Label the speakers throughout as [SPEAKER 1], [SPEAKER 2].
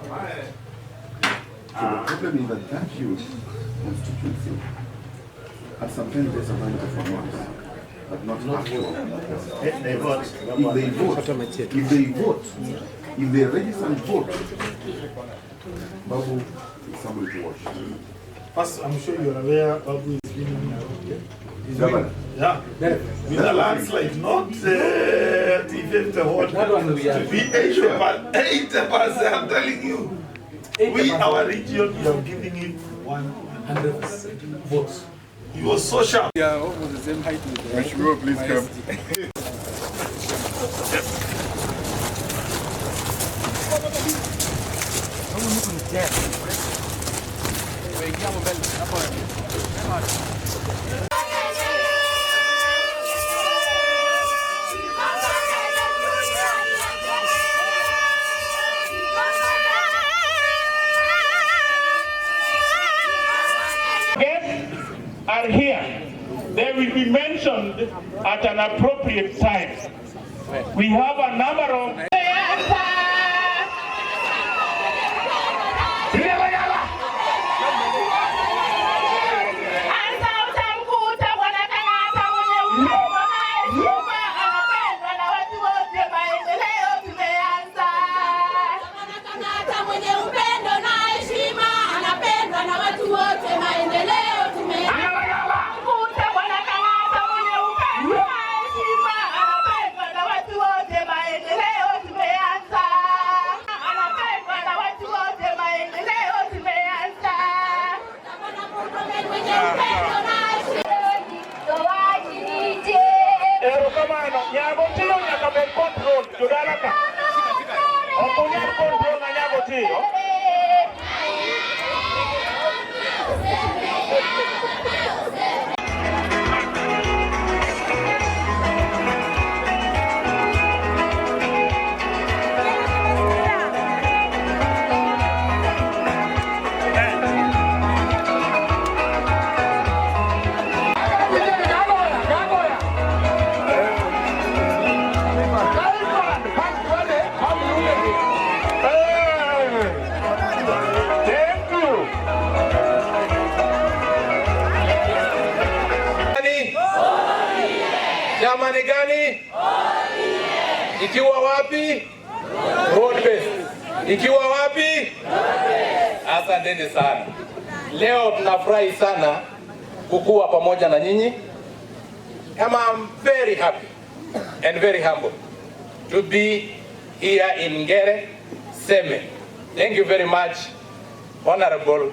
[SPEAKER 1] So the problem is that huge constituency at some time there's a value for noise, but not actual.
[SPEAKER 2] They vote.
[SPEAKER 1] If they register and vote, Babu is somebody to watch.
[SPEAKER 2] First, I'm sure you're aware Babu is winning. Yeah. With the landslide, not the 50 vote. To be 80%, I'm telling you. We, our region, we are giving it 100 votes. He was so sharp.
[SPEAKER 3] Yeah, almost the same height.
[SPEAKER 1] Mheshimiwa, please come.
[SPEAKER 4] Are here. They will be mentioned at an appropriate time. We have a number of
[SPEAKER 5] Jamani gani? Ikiwa wapi? Road based. Ikiwa wapi? Asanteni sana. Leo tunafurahi sana kukuwa pamoja na nyinyi. I'm very happy and very humble to be here in Ngere Seme. Thank you very much, Honorable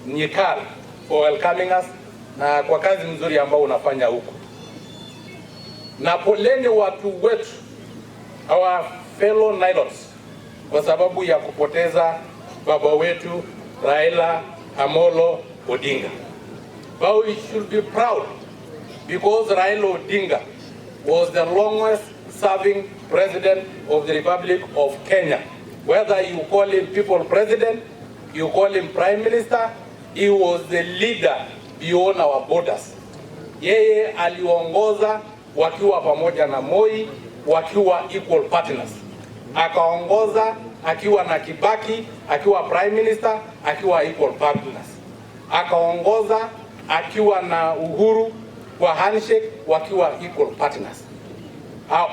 [SPEAKER 5] Nyikal, for welcoming us na kwa kazi nzuri ambao unafanya huku. Na poleni watu wetu, our fellow Nilots, kwa sababu ya kupoteza baba wetu Raila Amolo Odinga. But we should be proud because Raila Odinga was the longest serving president of the Republic of Kenya. Whether you call him people president, you call him prime minister, he was the leader beyond our borders. Yeye aliongoza wakiwa pamoja na Moi, wakiwa equal partners. Akaongoza akiwa na Kibaki, akiwa prime minister, akiwa equal partners. Akaongoza akiwa na Uhuru kwa handshake, wakiwa equal partners.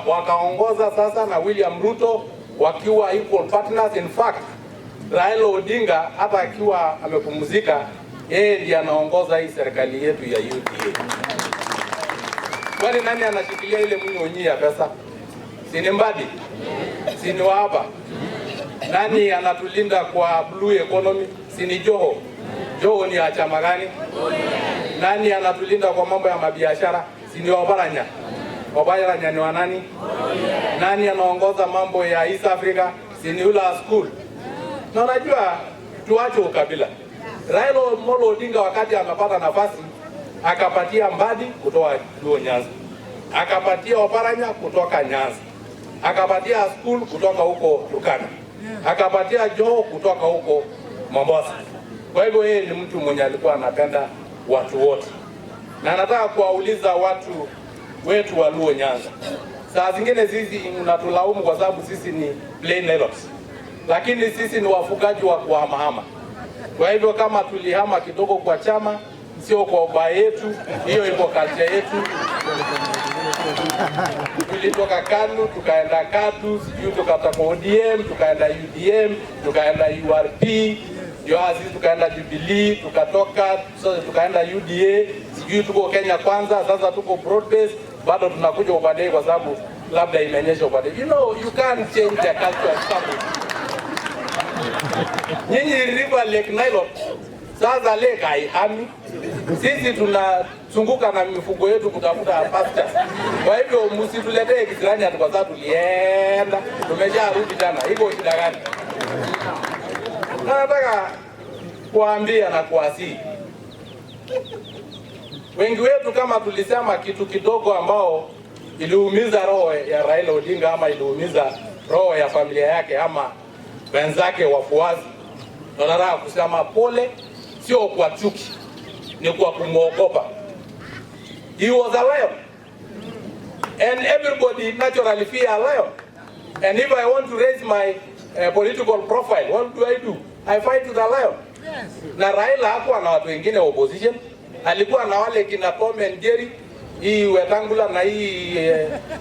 [SPEAKER 5] Wakaongoza sasa na William Ruto wakiwa equal partners. In fact, Raila Odinga hata akiwa amepumzika, yeye ndiye anaongoza hii serikali yetu ya UDA. Kwani nani anashikilia ile mnyonyi ya pesa? Sini Mbadi? Sini Wahaba? Nani anatulinda kwa blue economy? Sini Joho? Joho ni ya chama gani? Nani anatulinda kwa mambo ya mabiashara? Sini Oparanya? Oparanya ni wa nani? Nani anaongoza mambo ya East Africa? Sini Ula School? Na unajua tuache ukabila. Raila Amolo Odinga wakati amepata nafasi akapatia Mbadi kutoka Luo Nyanza, akapatia Oparanya kutoka Nyanza, akapatia School kutoka huko Turkana, akapatia Joho kutoka huko Mombasa. Kwa hivyo yeye ni mtu mwenye alikuwa anapenda watu wote. Na nataka kuwauliza watu wetu wa Luo Nyanza, saa zingine sisi unatulaumu kwa sababu sisi ni plain Nilots. lakini sisi ni wafugaji wa kuhamahama. Kwa hivyo kama tulihama kidogo kwa chama, sio kwa ubaya yetu, hiyo iko culture yetu. Tulitoka KANU, tukaenda KATU, sijui tukatoka ODM, tukaenda UDM, tukaenda URP, Joazi, tukaenda Jubilee, tukaenda UDA, sijui tuko Kenya Kwanza, sasa tuko broad base, bado tunakuja upande kwa sababu labda imenyesha upande. You know, you can't change the culture of something. Nyinyi River Lake Nile, sasa lake haihami. Sisi tunazunguka na mifugo yetu kutafuta pasture. Kwa hivyo msituletee kisirani ati kwa sababu tulienda, tumesharudi tena. Iko shida gani? Nataka kuambia na kuasihi. Wengi wetu kama tulisema kitu kidogo ambao iliumiza roho ya Raila Odinga ama iliumiza roho ya familia yake ama wenzake wafuasi. Tunataka kusema pole, sio kwa chuki, ni kwa kumwogopa. He was a lion. And everybody naturally fear a lion. And if I want to raise my political profile, what do? I fight with a lion. Yes. Na Raila hakuwa na watu wengine opposition. Alikuwa na wale kina Tom and Jerry, hii Wetangula na hii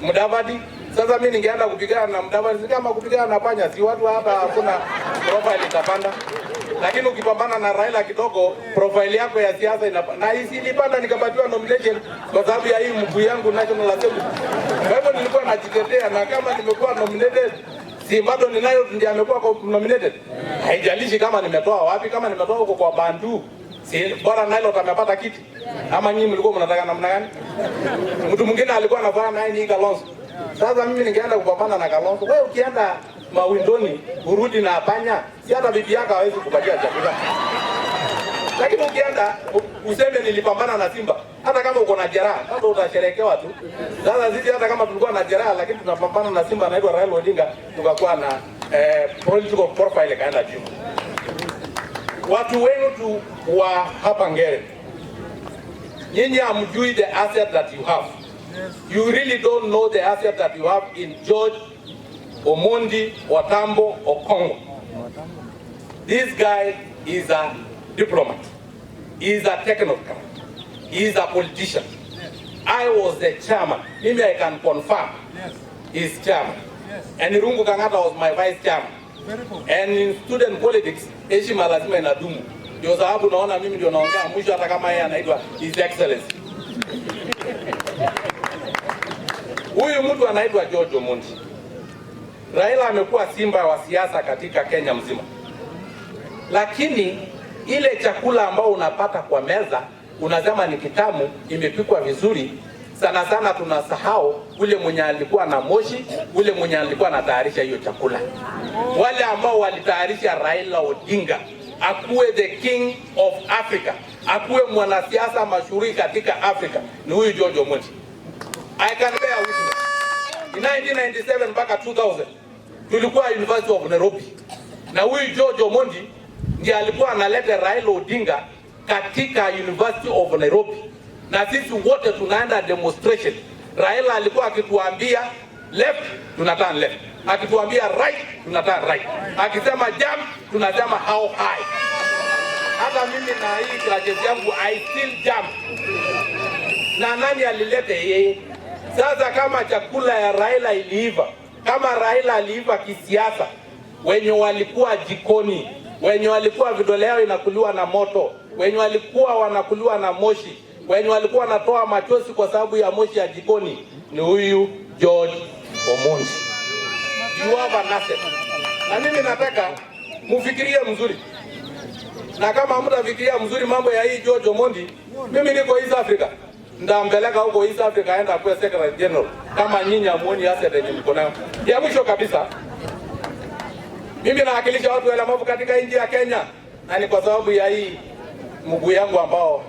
[SPEAKER 5] Mudavadi. Sasa mimi ningeenda kupigana na Mudavadi, kama kupigana na panya, si watu hata hakuna profile itapanda. Lakini ukipambana na Raila kidogo, profile yako ya siasa inapanda. Na hii ilipanda nikapatiwa nomination kwa sababu ya hii mguu yangu National Assembly. Kwa hivyo nilikuwa najitetea, na kama nimekuwa nominated, si bado ninayo ndiye amekuwa nominated. Haijalishi kama nimetoa wapi, kama nimetoa huko kwa Bantu. Si bora Nailo amepata kiti. Ama nyinyi mlikuwa mnataka namna gani? Mtu mwingine alikuwa anafanya naye ni Kalonzo. Sasa mimi ningeenda kupambana na Kalonzo. Wewe ukienda mawindoni urudi na panya, si hata bibi yako hawezi kupatia chakula. Lakini ukienda useme nilipambana na Simba, hata kama uko na jeraha, bado utasherekewa tu. Sasa sisi hata kama tulikuwa na jeraha lakini tunapambana na Simba anaitwa Raila Odinga, tukakuwa na political profile kaenda juu. Watu wenu tu wa hapa Ngere, nyinyi hamjui the asset that you have. You really don't know the asset that you have in George Omondi, Watambo, or Congo. This guy is a diplomat. He is a technocrat. He is a politician. I was the chairman. Maybe I can confirm. He's chairman. And Irungu Kangata was my vice chairman. And in student politics, heshima lazima inadumu. Ndio sababu naona mimi ndio naongea mwisho hata kama yeye anaitwa His Excellency. Huyu mtu anaitwa George Omondi. Raila amekuwa simba wa siasa katika Kenya mzima. Lakini ile chakula ambao unapata kwa meza, unasema ni kitamu, imepikwa vizuri, sana sana tunasahau ule mwenye alikuwa na moshi, ule mwenye alikuwa anatayarisha hiyo chakula. Wale ambao walitayarisha Raila Odinga akuwe the king of Africa, akuwe mwanasiasa mashuhuri katika Afrika, ni huyu George Omondi. I can bear witness. In 1997 mpaka 2000 tulikuwa University of Nairobi, na huyu George Omondi ndiye alikuwa analeta Raila Odinga katika University of Nairobi, na sisi wote tunaenda demonstration. Raila alikuwa akituambia left, tunaturn left. Akituambia right, tunaturn right. Akisema jump, tunasema how high. Hata mimi na hii graduate yangu I still jump. Na nani alilete yeye? Sasa kama chakula ya Raila iliiva, kama Raila aliiva kisiasa, wenye walikuwa jikoni, wenye walikuwa vidole yao inakuliwa na moto, wenye walikuwa wanakuliwa na moshi, wenye walikuwa wanatoa machozi kwa sababu ya moshi ya jikoni, ni huyu George Omondi. You have an asset. Na mimi nataka mufikirie mzuri. Na kama mtafikiria mzuri mambo ya hii George Omondi, mimi niko East Africa. Ndampeleka huko East Africa aenda kwa Secretary General. Kama nyinyi amuoni asset yenye mko nayo. Ya mwisho kabisa, mimi nawakilisha watu walemavu katika nchi ya Kenya, na ni kwa sababu ya hii mguu yangu ambao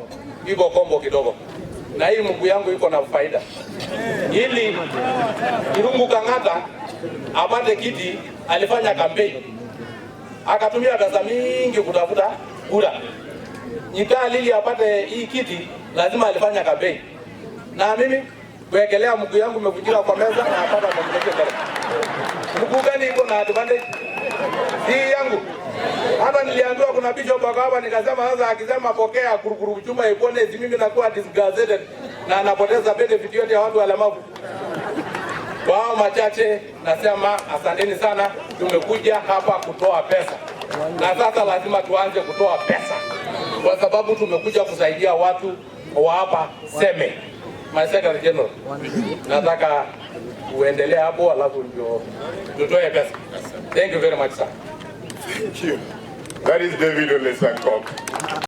[SPEAKER 5] iko kombo kidogo. Na hii mguu yangu iko na faida. Ili Irungu Kangata apate kiti, alifanya kampeni. Akatumia pesa mingi kutafuta kura. Nyika Lili apate hii kiti, lazima alifanya kampeni. Na mimi kuekelea mguu yangu umevunjika kwa meza na apata nomination. Mguu gani iko na advantage? Si yangu. Hata niliambiwa kuna bishop hapa, nikasema sasa akisema pokea kurukuru chuma ipone, mimi nakuwa disgazeted na anapoteza benefit yote ya watu walemavu. Wao machache nasema asanteni sana, tumekuja hapa kutoa pesa. Na sasa lazima tuanze kutoa pesa. Kwa sababu tumekuja kusaidia watu wa hapa Seme. My Secretary General. Nataka uendelee hapo alafu ndio tutoe pesa. Thank you very much, sir.
[SPEAKER 3] Thank you. That is David Olesankok.